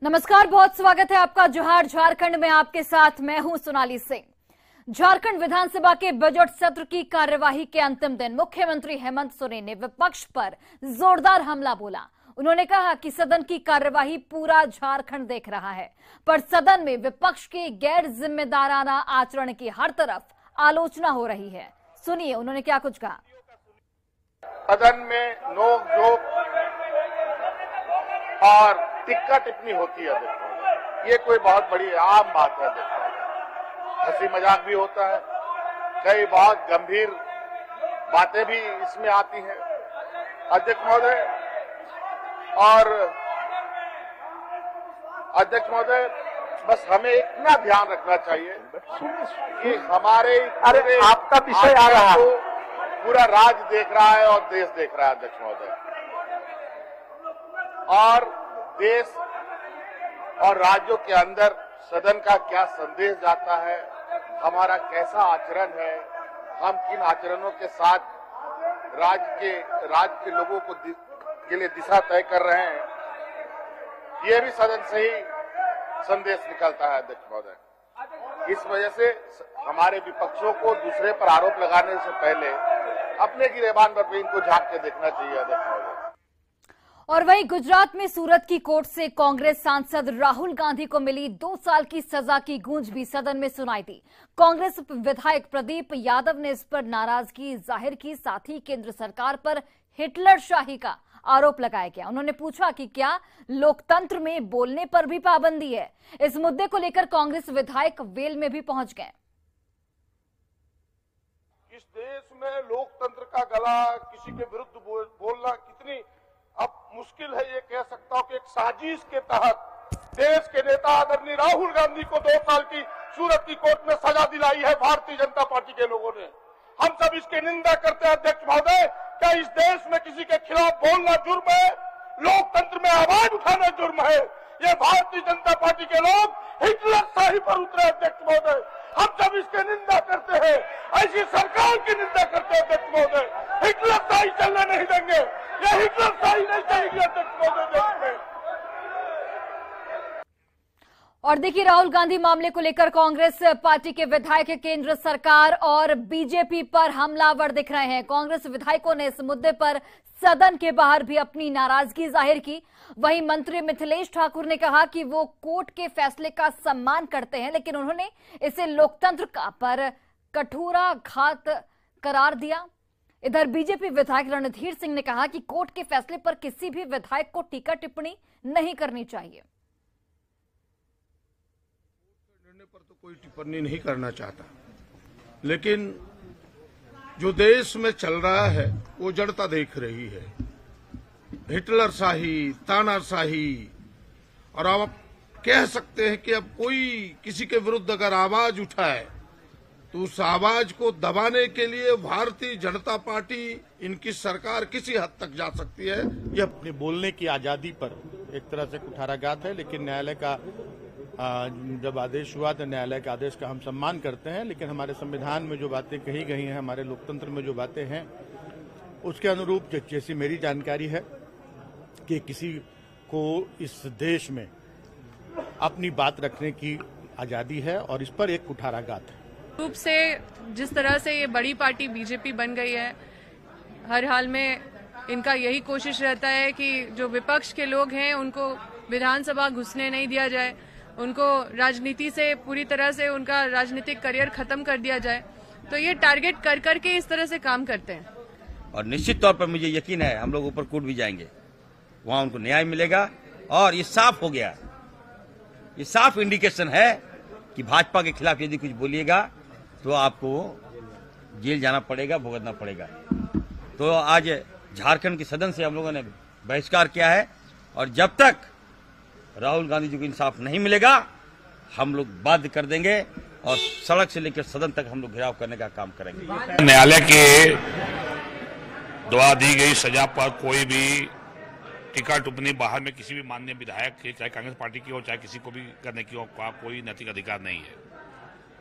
नमस्कार, बहुत स्वागत है आपका जोहार झारखंड में। आपके साथ मैं हूं सोनाली सिंह। झारखंड विधानसभा के बजट सत्र की कार्यवाही के अंतिम दिन मुख्यमंत्री हेमंत सोरेन ने विपक्ष पर जोरदार हमला बोला। उन्होंने कहा कि सदन की कार्यवाही पूरा झारखंड देख रहा है, पर सदन में विपक्ष के गैर जिम्मेदाराना आचरण की हर तरफ आलोचना हो रही है। सुनिए उन्होंने क्या कुछ कहा। सदन में नोक झोंक और टिक्का टिप्पणी होती है। देखो, ये कोई बहुत बड़ी आम बात है। देखो, हंसी मजाक भी होता है, कई बहुत गंभीर बातें भी इसमें आती हैं। अध्यक्ष महोदय, बस हमें इतना ध्यान रखना चाहिए कि हमारे आपका विषय आ रहा है, पूरा राज्य देख रहा है और देश देख रहा है। अध्यक्ष महोदय, और देश और राज्यों के अंदर सदन का क्या संदेश जाता है, हमारा कैसा आचरण है, हम किन आचरणों के साथ राज्य के लोगों को के लिए दिशा तय कर रहे हैं, ये भी सदन से ही संदेश निकलता है। अध्यक्ष महोदय, इस वजह से हमारे विपक्षों को दूसरे पर आरोप लगाने से पहले अपने गिरेबान पर भी इनको झांक के देखना चाहिए। अध्यक्ष महोदय, और वहीं गुजरात में सूरत की कोर्ट से कांग्रेस सांसद राहुल गांधी को मिली 2 साल की सजा की गूंज भी सदन में सुनाई दी। कांग्रेस विधायक प्रदीप यादव ने इस पर नाराजगी जाहिर की। साथ ही केंद्र सरकार पर हिटलरशाही का आरोप लगाया गया। उन्होंने पूछा कि क्या लोकतंत्र में बोलने पर भी पाबंदी है। इस मुद्दे को लेकर कांग्रेस विधायक वेल में भी पहुंच गए। इस देश में लोकतंत्र का गला किसी के विरुद्ध बोलना कितनी अब मुश्किल है, ये कह सकता हूं कि एक साजिश के तहत देश के नेता आदरणीय राहुल गांधी को 2 साल की सूरत की कोर्ट में सजा दिलाई है भारतीय जनता पार्टी के लोगों ने। हम सब इसकी निंदा करते हैं। अध्यक्ष महोदय, क्या इस देश में किसी के खिलाफ बोलना जुर्म है? लोकतंत्र में आवाज उठाना जुर्म है? ये भारतीय जनता पार्टी के लोग हिटलरशाही पर उतरे। अध्यक्ष महोदय, हम सब इसकी निंदा करते हैं, ऐसी सरकार की निंदा करते हैं। अध्यक्ष महोदय, हिटलरशाही चलने नहीं देंगे, ये हिटलरशाही नहीं चाहिए। अध्यक्ष महोदय, देश में और देखिए, राहुल गांधी मामले को लेकर कांग्रेस पार्टी के विधायक केंद्र सरकार और बीजेपी पर हमलावर दिख रहे हैं। कांग्रेस विधायकों ने इस मुद्दे पर सदन के बाहर भी अपनी नाराजगी जाहिर की। वहीं मंत्री मिथिलेश ठाकुर ने कहा कि वो कोर्ट के फैसले का सम्मान करते हैं, लेकिन उन्होंने इसे लोकतंत्र का पर कठोराघात करार दिया। इधर बीजेपी विधायक रणधीर सिंह ने कहा कि कोर्ट के फैसले पर किसी भी विधायक को टीका टिप्पणी नहीं करनी चाहिए। पर तो कोई टिप्पणी नहीं करना चाहता, लेकिन जो देश में चल रहा है वो जड़ता देख रही है। हिटलरशाही, तानाशाही, और अब आप कह सकते हैं कि अब कोई किसी के विरुद्ध अगर आवाज उठाए तो उस आवाज को दबाने के लिए भारतीय जनता पार्टी, इनकी सरकार किसी हद तक जा सकती है। ये अपने बोलने की आजादी पर एक तरह से कुठाराघात है, लेकिन न्यायालय का जब आदेश हुआ तो न्यायालय के आदेश का हम सम्मान करते हैं। लेकिन हमारे संविधान में जो बातें कही गई हैं, हमारे लोकतंत्र में जो बातें हैं, उसके अनुरूप जैसी मेरी जानकारी है कि किसी को इस देश में अपनी बात रखने की आजादी है और इस पर एक कुठाराघात है। रूप से जिस तरह से ये बड़ी पार्टी बीजेपी बन गई है, हर हाल में इनका यही कोशिश रहता है कि जो विपक्ष के लोग हैं उनको विधानसभा घुसने नहीं दिया जाए, उनको राजनीति से पूरी तरह से उनका राजनीतिक करियर खत्म कर दिया जाए। तो ये टारगेट कर करके इस तरह से काम करते हैं। और निश्चित तौर पर मुझे यकीन है हम लोग ऊपर कोर्ट भी जाएंगे, वहां उनको न्याय मिलेगा। और ये साफ हो गया, ये साफ इंडिकेशन है कि भाजपा के खिलाफ यदि कुछ बोलिएगा तो आपको जेल जाना पड़ेगा, भुगतना पड़ेगा। तो आज झारखंड के सदन से हम लोगों ने बहिष्कार किया है, और जब तक राहुल गांधी जी को इंसाफ नहीं मिलेगा हम लोग बाध्य कर देंगे और सड़क से लेकर सदन तक हम लोग घेराव करने का काम करेंगे। न्यायालय के द्वारा दी गई सजा पर कोई भी टीका टिप्पणी बाहर में किसी भी माननीय विधायक के, चाहे कांग्रेस पार्टी की हो चाहे किसी को भी करने की हो, का कोई नैतिक अधिकार नहीं है।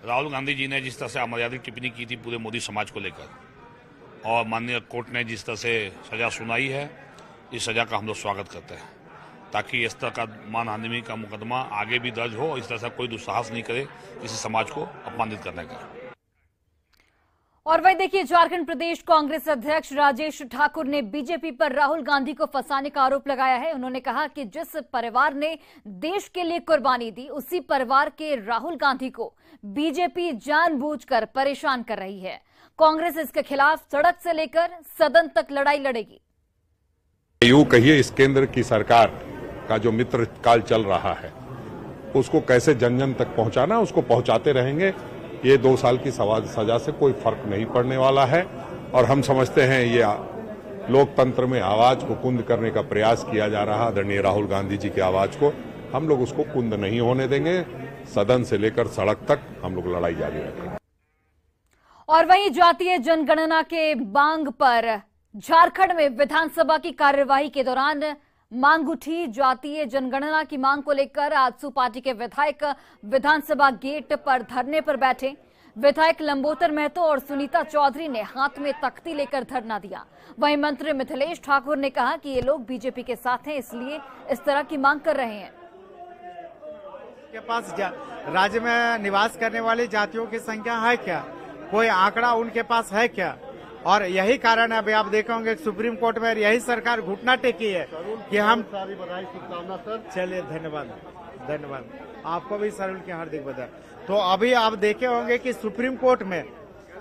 राहुल गांधी जी ने जिस तरह से अमर्यादित टिप्पणी की थी पूरे मोदी समाज को लेकर, और माननीय कोर्ट ने जिस तरह से सजा सुनाई है, इस सजा का हम लोग स्वागत करते हैं। ताकि इस तरह का मानहानि का मुकदमा आगे भी दर्ज हो और इस तरह से कोई दुस्साहस नहीं करे किसी समाज को अपमानित करने का। और वही देखिए, झारखंड प्रदेश कांग्रेस अध्यक्ष राजेश ठाकुर ने बीजेपी पर राहुल गांधी को फंसाने का आरोप लगाया है। उन्होंने कहा कि जिस परिवार ने देश के लिए कुर्बानी दी, उसी परिवार के राहुल गांधी को बीजेपी जानबूझकर परेशान कर रही है। कांग्रेस इसके खिलाफ सड़क से लेकर सदन तक लड़ाई लड़ेगी। यूं कहिए, इस केंद्र की सरकार का जो मित्र काल चल रहा है उसको कैसे जन जन तक पहुंचाना, उसको पहुंचाते रहेंगे। ये 2 साल की सजा से कोई फर्क नहीं पड़ने वाला है और हम समझते हैं ये लोकतंत्र में आवाज को कुंद करने का प्रयास किया जा रहा। आदरणीय राहुल गांधी जी की आवाज को हम लोग उसको कुंद नहीं होने देंगे। सदन से लेकर सड़क तक हम लोग लड़ाई जारी रखेंगे। और वहीं जातीय जनगणना के मांग पर झारखंड में विधानसभा की कार्यवाही के दौरान मांग उठी। जातीय जनगणना की मांग को लेकर आजसू पार्टी के विधायक विधानसभा गेट पर धरने पर बैठे। विधायक लंबोदर महतो और सुनीता चौधरी ने हाथ में तख्ती लेकर धरना दिया। वहीं मंत्री मिथिलेश ठाकुर ने कहा कि ये लोग बीजेपी के साथ हैं, इसलिए इस तरह की मांग कर रहे हैं। के पास राज्य में निवास करने वाली जातियों की संख्या है क्या? कोई आंकड़ा उनके पास है क्या? और यही कारण है, अभी आप देखेंगे सुप्रीम कोर्ट में यही सरकार घुटना टेकी है कि हम सारी बधाई शुभकामना सर। चलिए, धन्यवाद आपको भी सर, उनकी हार्दिक बधाई। तो अभी आप देखे होंगे कि सुप्रीम कोर्ट में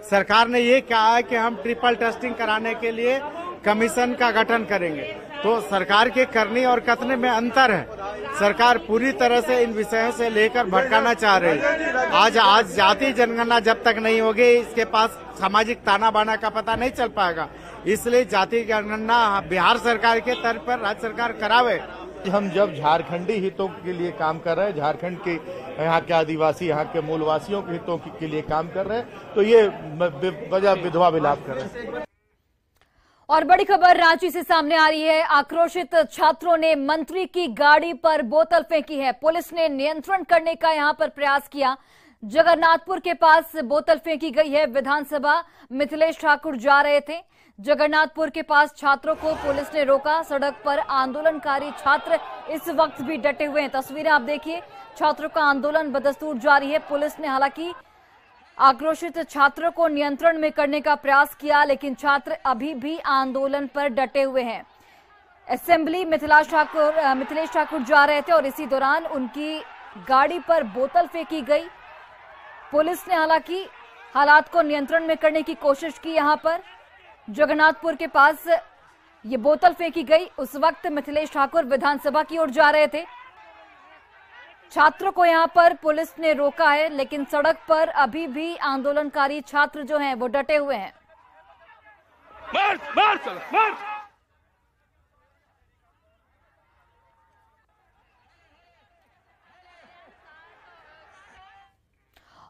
सरकार ने ये कहा है कि हम ट्रिपल टेस्टिंग कराने के लिए कमीशन का गठन करेंगे। तो सरकार के करने और कथने में अंतर है। सरकार पूरी तरह से इन विषयों से लेकर भटकाना चाह रही है। आज जाति जनगणना जब तक नहीं होगी, इसके पास सामाजिक ताना बाना का पता नहीं चल पाएगा। इसलिए जाति जनगणना बिहार सरकार के तर्ज पर राज्य सरकार करावे। हम जब झारखंडी हितों के लिए काम कर रहे हैं, झारखंड के यहाँ के आदिवासी, यहाँ के मूलवासियों के हितों के लिए काम कर रहे हैं, तो ये वजह विधवा विलाप कर रहे हैं। और बड़ी खबर रांची से सामने आ रही है। आक्रोशित छात्रों ने मंत्री की गाड़ी पर बोतल फेंकी है। पुलिस ने नियंत्रण करने का यहां पर प्रयास किया। जगन्नाथपुर के पास बोतल फेंकी गई है। विधानसभा मिथिलेश ठाकुर जा रहे थे। जगन्नाथपुर के पास छात्रों को पुलिस ने रोका। सड़क पर आंदोलनकारी छात्र इस वक्त भी डटे हुए हैं। तस्वीरें आप देखिए, छात्रों का आंदोलन बदस्तूर जारी है। पुलिस ने हालांकि आक्रोशित छात्रों को नियंत्रण में करने का प्रयास किया, लेकिन छात्र अभी भी आंदोलन पर डटे हुए हैं। असेंबली मिथिलेश ठाकुर जा रहे थे और इसी दौरान उनकी गाड़ी पर बोतल फेंकी गई। पुलिस ने हालांकि हालात को नियंत्रण में करने की कोशिश की। यहां पर जगन्नाथपुर के पास ये बोतल फेंकी गई। उस वक्त मिथिलेश ठाकुर विधानसभा की ओर जा रहे थे। छात्रों को यहां पर पुलिस ने रोका है, लेकिन सड़क पर अभी भी आंदोलनकारी छात्र जो हैं वो डटे हुए हैं। मार्च।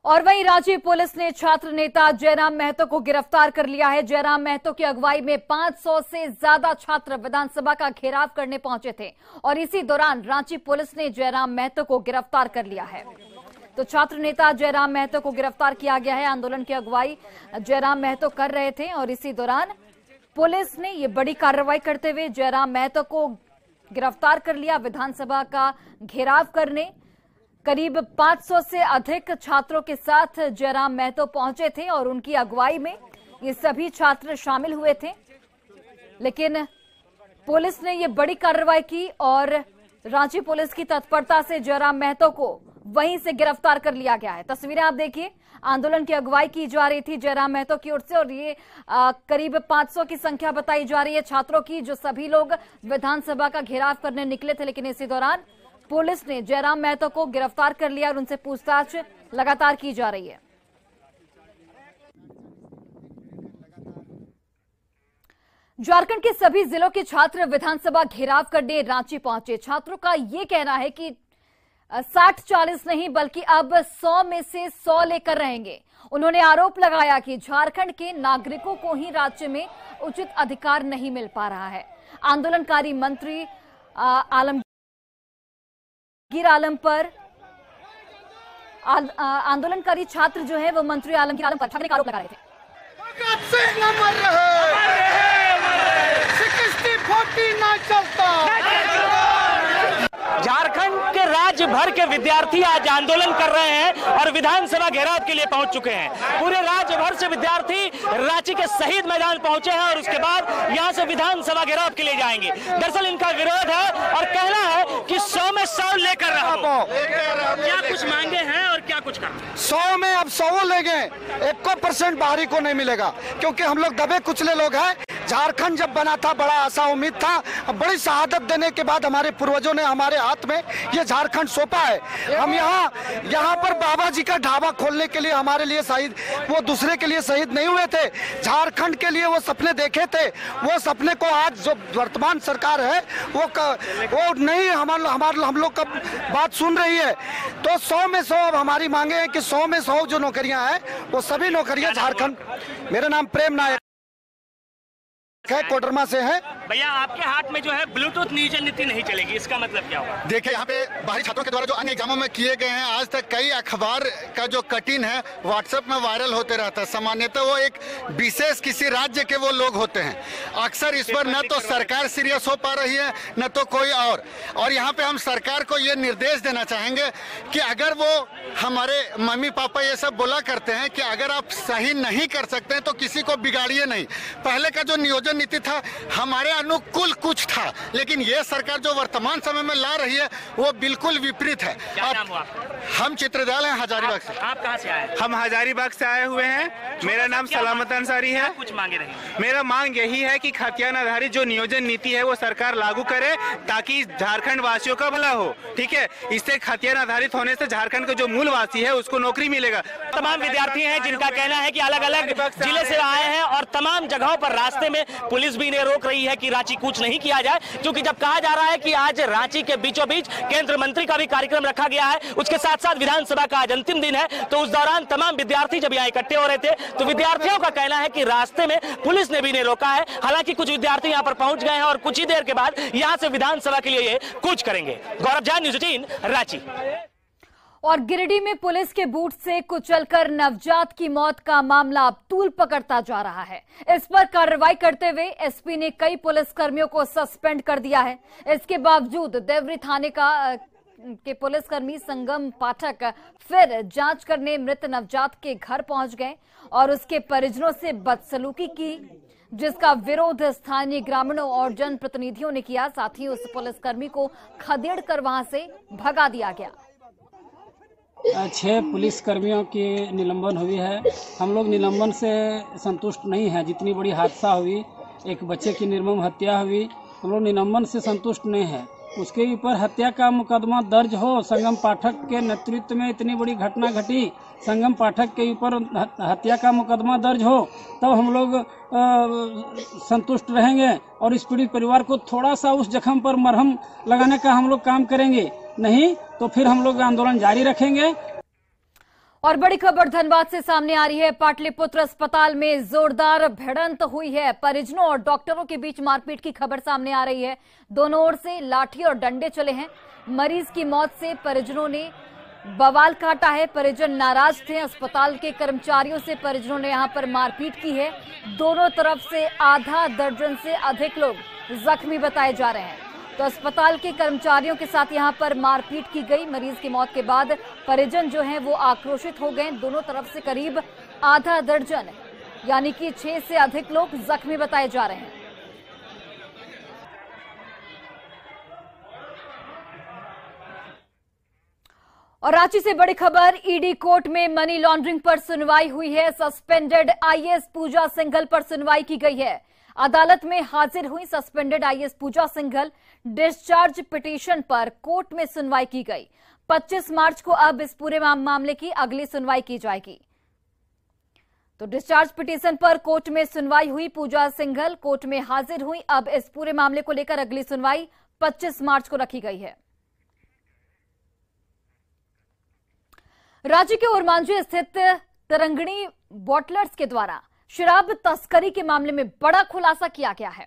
और वहीं रांची पुलिस ने छात्र नेता जयराम महतो को गिरफ्तार कर लिया है। जयराम महतो की अगुवाई में 500 से ज्यादा छात्र विधानसभा का घेराव करने पहुंचे थे और इसी दौरान रांची पुलिस ने जयराम महतो को गिरफ्तार कर लिया है। तो छात्र नेता जयराम महतो को गिरफ्तार किया गया है। आंदोलन की अगुवाई जयराम महतो कर रहे थे और इसी दौरान पुलिस ने ये बड़ी कार्रवाई करते हुए जयराम महतो को गिरफ्तार कर लिया। विधानसभा का घेराव करने करीब 500 से अधिक छात्रों के साथ जयराम महतो पहुंचे थे और उनकी अगुवाई में ये सभी छात्र शामिल हुए थे, लेकिन पुलिस ने ये बड़ी कार्रवाई की और रांची पुलिस की तत्परता से जयराम महतो को वहीं से गिरफ्तार कर लिया गया है। तस्वीरें आप देखिए, आंदोलन की अगुवाई की जा रही थी जयराम महतो की ओर से और ये करीब 500 की संख्या बताई जा रही है छात्रों की, जो सभी लोग विधानसभा का घेराव करने निकले थे। लेकिन इसी दौरान पुलिस ने जयराम महतो को गिरफ्तार कर लिया और उनसे पूछताछ लगातार की जा रही है। झारखंड के सभी जिलों के छात्र विधानसभा घेराव करने रांची पहुंचे। छात्रों का यह कहना है कि 60-40 नहीं बल्कि अब 100 में से 100 लेकर रहेंगे। उन्होंने आरोप लगाया कि झारखंड के नागरिकों को ही राज्य में उचित अधिकार नहीं मिल पा रहा है। आंदोलनकारी मंत्री आलम पर आंदोलनकारी छात्र जो है वो मंत्री आलमगीर आलम पर ठगने का आरोप लगा रहे थे। ना चलता भर के विद्यार्थी आज आंदोलन कर रहे हैं और विधानसभा घेराव के लिए पहुंच चुके हैं। पूरे राज्य भर से विद्यार्थी रांची के शहीद मैदान पहुंचे हैं और उसके बाद यहां से विधानसभा घेराव के लिए जाएंगे। दरअसल इनका विरोध है और कहना है कि 100 में 100 लेकर रहो। क्या कुछ मांगे हैं और क्या कुछ करना? 100 में अब 100 लेंगे, 1% बाहरी को नहीं मिलेगा, क्योंकि हम लोग दबे कुचले लोग हैं। झारखंड जब बना था बड़ा आशा उम्मीद था, बड़ी शहादत देने के बाद हमारे पूर्वजों ने हमारे हाथ में ये झारखंड सौंपा है। हम यहाँ पर बाबा जी का ढाबा खोलने के लिए हमारे लिए शहीद, वो दूसरे के लिए शहीद नहीं हुए थे, झारखंड के लिए वो सपने देखे थे। वो सपने को आज जो वर्तमान सरकार है वो नहीं हम लोग का बात सुन रही है। तो 100 में 100 अब हमारी मांगे हैं कि 100 में 100 जो नौकरियां हैं वो सभी नौकरियां झारखंड। मेरा नाम प्रेम नायक है, कोडरमा से है। भैया आपके हाथ में जो है ब्लूटूथ नियोजन नीति नहीं चलेगी, इसका मतलब क्या होगा? देखिए, यहाँ पे बाहरी छात्रों के द्वारा जो अन्य एग्जामों में किए गए हैं, आज तक कई अखबार का जो कटिंग है व्हाट्सएप में वायरल होते रहता है। सामान्यतः वो एक विशेष किसी राज्य के वो लोग होते हैं। अक्सर इस पर न तो सरकार सीरियस हो पा रही है न तो कोई और यहाँ पे हम सरकार को ये निर्देश देना चाहेंगे कि अगर वो हमारे मम्मी पापा ये सब बोला करते हैं कि अगर आप सही नहीं कर सकते हैं तो किसी को बिगाड़िए नहीं। पहले का जो नियोजन नीति था हमारे अनुकूल कुछ था, लेकिन ये सरकार जो वर्तमान समय में ला रही है वो बिल्कुल विपरीत है। क्या नाम हुआ? हम चित्रदाल हैं हजारीबाग से। आप कहाँ से आए? हम हजारीबाग से आए हुए हैं। मेरा नाम सलामत अंसारी है। कुछ मांगे रही? मेरा मांग यही है कि खतियान आधारित जो नियोजन नीति है वो सरकार लागू करे ताकि झारखंड वासियों का भला हो। ठीक है, इससे खतियान आधारित होने से झारखंड का जो मूल वासी है उसको नौकरी मिलेगा। तमाम विद्यार्थी हैं जिनका कहना है कि अलग अलग जिले से आए हैं और तमाम जगहों पर रास्ते में पुलिस भी इन्हें रोक रही है कि रांची कूच नहीं किया जाए, क्योंकि जब कहा जा रहा है कि आज रांची के बीचों बीच केंद्र मंत्री का भी कार्यक्रम रखा गया है, उसके साथ साथ विधानसभा का आज अंतिम दिन है, तो उस दौरान तमाम विद्यार्थी जब यहाँ इकट्ठे हो रहे थे तो विद्यार्थियों का कहना है कि रास्ते में पुलिस ने भी इन्हें रोका है। हालांकि कुछ विद्यार्थी यहाँ पर पहुंच गए हैं और कुछ ही देर के बाद यहाँ से विधानसभा के लिए ये कूच करेंगे। गौरव जान, न्यूज़ 18 रांची। और गिरिडीह में पुलिस के बूट से कुचलकर नवजात की मौत का मामला अब तूल पकड़ता जा रहा है। इस पर कार्रवाई करते हुए एसपी ने कई पुलिसकर्मियों को सस्पेंड कर दिया है। इसके बावजूद देवरी थाने के पुलिसकर्मी संगम पाठक फिर जांच करने मृत नवजात के घर पहुंच गए और उसके परिजनों से बदसलूकी की, जिसका विरोध स्थानीय ग्रामीणों और जनप्रतिनिधियों ने किया। साथ ही उस पुलिसकर्मी को खदेड़ कर वहां से भगा दिया गया। 6 पुलिस कर्मियों की निलंबन हुई है। हम लोग निलंबन से संतुष्ट नहीं हैं। जितनी बड़ी हादसा हुई, एक बच्चे की निर्मम हत्या हुई, हम लोग निलंबन से संतुष्ट नहीं हैं। उसके ऊपर हत्या का मुकदमा दर्ज हो, संगम पाठक के नेतृत्व में इतनी बड़ी घटना घटी, संगम पाठक के ऊपर हत्या का मुकदमा दर्ज हो, तब हम लोग संतुष्ट रहेंगे और इस पीड़ित परिवार को थोड़ा सा उस जख्म पर मरहम लगाने का हम लोग काम करेंगे। नहीं तो फिर हम लोग आंदोलन जारी रखेंगे। और बड़ी खबर धनबाद से सामने आ रही है। पाटलिपुत्र अस्पताल में जोरदार भिड़ंत हुई है। परिजनों और डॉक्टरों के बीच मारपीट की खबर सामने आ रही है। दोनों ओर से लाठी और डंडे चले हैं। मरीज की मौत से परिजनों ने बवाल काटा है। परिजन नाराज थे। अस्पताल के कर्मचारियों से परिजनों ने यहां पर मारपीट की है। दोनों तरफ से आधा दर्जन से अधिक लोग जख्मी बताए जा रहे हैं। तो अस्पताल के कर्मचारियों के साथ यहां पर मारपीट की गई। मरीज की मौत के बाद परिजन जो हैं वो आक्रोशित हो गए। दोनों तरफ से करीब आधा दर्जन यानी कि 6 से अधिक लोग जख्मी बताए जा रहे हैं। और रांची से बड़ी खबर, ईडी कोर्ट में मनी लॉन्ड्रिंग पर सुनवाई हुई है। सस्पेंडेड आईएएस पूजा सिंघल पर सुनवाई की गई है। अदालत में हाजिर हुई सस्पेंडेड आईएएस पूजा सिंघल। डिस्चार्ज पिटीशन पर कोर्ट में सुनवाई की गई। 25 मार्च को अब इस पूरे मामले की अगली सुनवाई की जाएगी। तो डिस्चार्ज पिटीशन पर कोर्ट में सुनवाई हुई। पूजा सिंघल कोर्ट में हाजिर हुई। अब इस पूरे मामले को लेकर अगली सुनवाई 25 मार्च को रखी गई है। राज्य के ओरमांझी स्थित तरंगणी बॉटलर्स के द्वारा शराब तस्करी के मामले में बड़ा खुलासा किया गया है।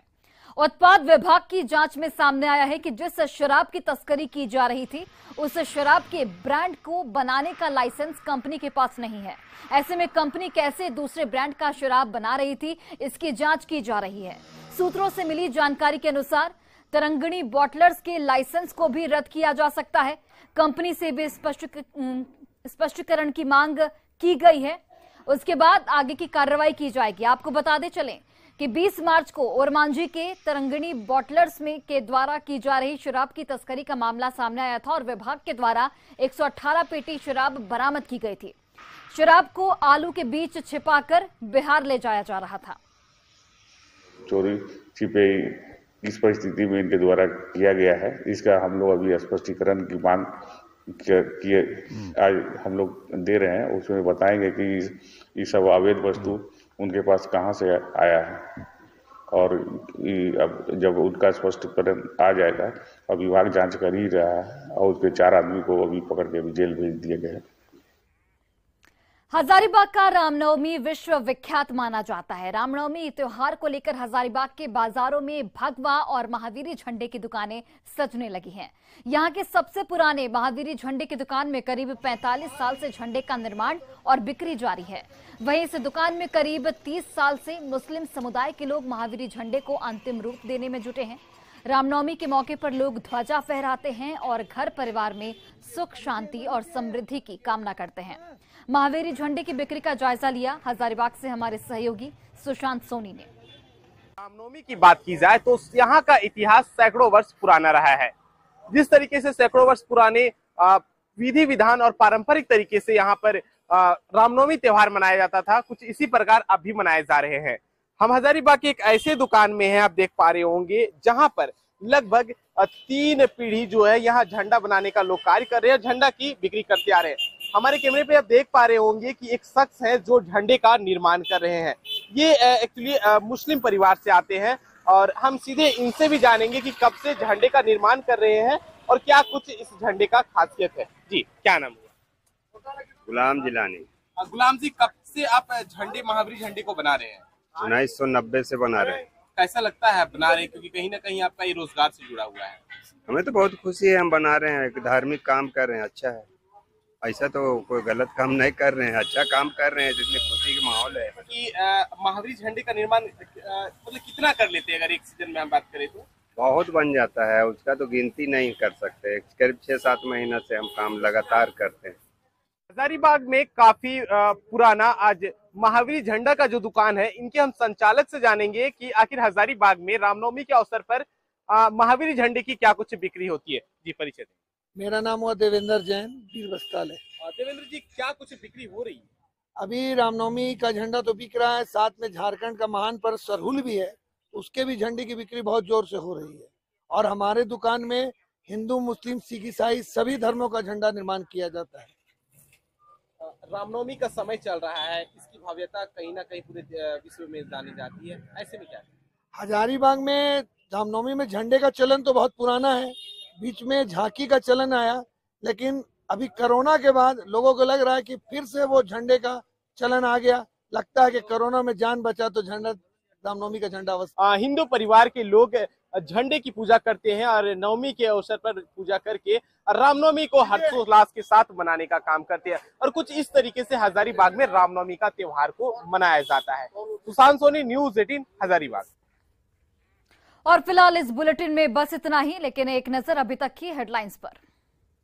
उत्पाद विभाग की जांच में सामने आया है कि जिस शराब की तस्करी की जा रही थी उस शराब के ब्रांड को बनाने का लाइसेंस कंपनी के पास नहीं है। ऐसे में कंपनी कैसे दूसरे ब्रांड का शराब बना रही थी, इसकी जांच की जा रही है। सूत्रों से मिली जानकारी के अनुसार तरंगिणी बॉटलर्स के लाइसेंस को भी रद्द किया जा सकता है। कंपनी से भी स्पष्टीकरण की मांग की गई है। उसके बाद आगे की कार्रवाई की जाएगी। आपको बताते चलें कि 20 मार्च को ओरमांझी के तरंगिणी बॉटलर्स में के द्वारा की जा रही शराब की तस्करी का मामला सामने आया था और विभाग के द्वारा 118 पेटी शराब बरामद की गई थी। शराब को आलू के बीच छिपाकर बिहार ले जाया जा रहा था। चोरी छिपे इस परिस्थिति में इनके द्वारा किया गया है, इसका हम लोग अभी स्पष्टीकरण की मांग किए आज हम लोग दे रहे हैं। उसमें बताएंगे कि ये सब अवैध वस्तु उनके पास कहां से आया है और अब जब उनका स्पष्टीकरण आ जाएगा, अब विभाग जांच कर ही रहा है और उसके 4 आदमी को अभी पकड़ के जेल भेज दिए गए हैं। हजारीबाग का रामनवमी विश्व विख्यात माना जाता है। रामनवमी त्योहार को लेकर हजारीबाग के बाजारों में भगवा और महावीरी झंडे की दुकानें सजने लगी हैं। यहां के सबसे पुराने महावीरी झंडे की दुकान में करीब 45 साल से झंडे का निर्माण और बिक्री जारी है। वहीं इस दुकान में करीब 30 साल से मुस्लिम समुदाय के लोग महावीरी झंडे को अंतिम रूप देने में जुटे हैं। रामनवमी के मौके पर लोग ध्वजा फहराते हैं और घर परिवार में सुख, शांति और समृद्धि की कामना करते हैं। महावीरी झंडे की बिक्री का जायजा लिया हजारीबाग से हमारे सहयोगी सुशांत सोनी ने। रामनवमी की बात की जाए तो यहाँ का इतिहास सैकड़ों वर्ष पुराना रहा है। जिस तरीके से सैकड़ों वर्ष पुराने विधि विधान और पारंपरिक तरीके से यहाँ पर रामनवमी त्योहार मनाया जाता था, कुछ इसी प्रकार अब भी मनाए जा रहे हैं। हम हजारीबाग की एक ऐसे दुकान में हैं, आप देख पा रहे होंगे, जहां पर लगभग 3 पीढ़ी जो है यहाँ झंडा बनाने का लोग कार्य कर रहे हैं, झंडा की बिक्री करते आ रहे हैं। हमारे कैमरे पे आप देख पा रहे होंगे कि एक शख्स है जो झंडे का निर्माण कर रहे हैं। ये एक्चुअली मुस्लिम परिवार से आते हैं और हम सीधे इनसे भी जानेंगे कि कब से झंडे का निर्माण कर रहे हैं और क्या कुछ इस झंडे का खासियत है। जी, क्या नाम हुआ? गुलाम जिलानी। गुलाम जी, कब से आप झंडे महावीरी झंडे को बना रहे हैं? 1990 से बना रहे हैं। कैसा लगता है बना रहे, क्योंकि कहीं ना कहीं आपका ये रोजगार से जुड़ा हुआ है? हमें तो बहुत खुशी है, हम बना रहे हैं, एक धार्मिक काम कर रहे हैं, अच्छा है। ऐसा तो कोई गलत काम नहीं कर रहे हैं, अच्छा काम कर रहे हैं, जिसमें खुशी का माहौल है। कि महावीरी झंडे का निर्माण मतलब कितना कर लेते हैं अगर एक सीजन में हम बात करें तो? बहुत बन जाता है, उसका तो गिनती नहीं कर सकते। करीब 6-7 महीना से हम काम लगातार करते हैं। हजारीबाग में काफी पुराना आज महावीरी झंडा का जो दुकान है, इनके हम संचालक से जानेंगे कि आखिर हजारीबाग में रामनवमी के अवसर पर महावीरी झंडे की क्या कुछ बिक्री होती है। जी, परिचय दें। मेरा नाम हुआ देवेंद्र जैन, वीर बस्ताल है। देवेंद्र जी, क्या कुछ बिक्री हो रही है? अभी रामनवमी का झंडा तो बिक रहा है, साथ में झारखंड का महान पर्व सरहुल भी है, उसके भी झंडे की बिक्री बहुत जोर से हो रही है। और हमारे दुकान में हिंदू, मुस्लिम, सिख, ईसाई सभी धर्मों का झंडा निर्माण किया जाता है। रामनवमी का समय चल रहा है, इसकी भव्यता कहीं ना कहीं पूरे विश्व में जानी जाती है, ऐसे में क्या? हजारीबाग में रामनवमी में झंडे का चलन तो बहुत पुराना है, बीच में झांकी का चलन आया, लेकिन अभी कोरोना के बाद लोगों को लग रहा है कि फिर से वो झंडे का चलन आ गया। लगता है कि कोरोना में जान बचा तो झंडा, रामनवमी का झंडा अवश्य। हिंदू परिवार के लोग झंडे की पूजा करते हैं और नवमी के अवसर पर पूजा करके रामनवमी को हर्षोल्लास के साथ मनाने का काम करते हैं और कुछ इस तरीके से हजारीबाग में रामनवमी का त्योहार को मनाया जाता है। सुशांत सोनी, न्यूज़ 18 हजारीबाग। और फिलहाल इस बुलेटिन में बस इतना ही, लेकिन एक नजर अभी तक की हेडलाइंस पर।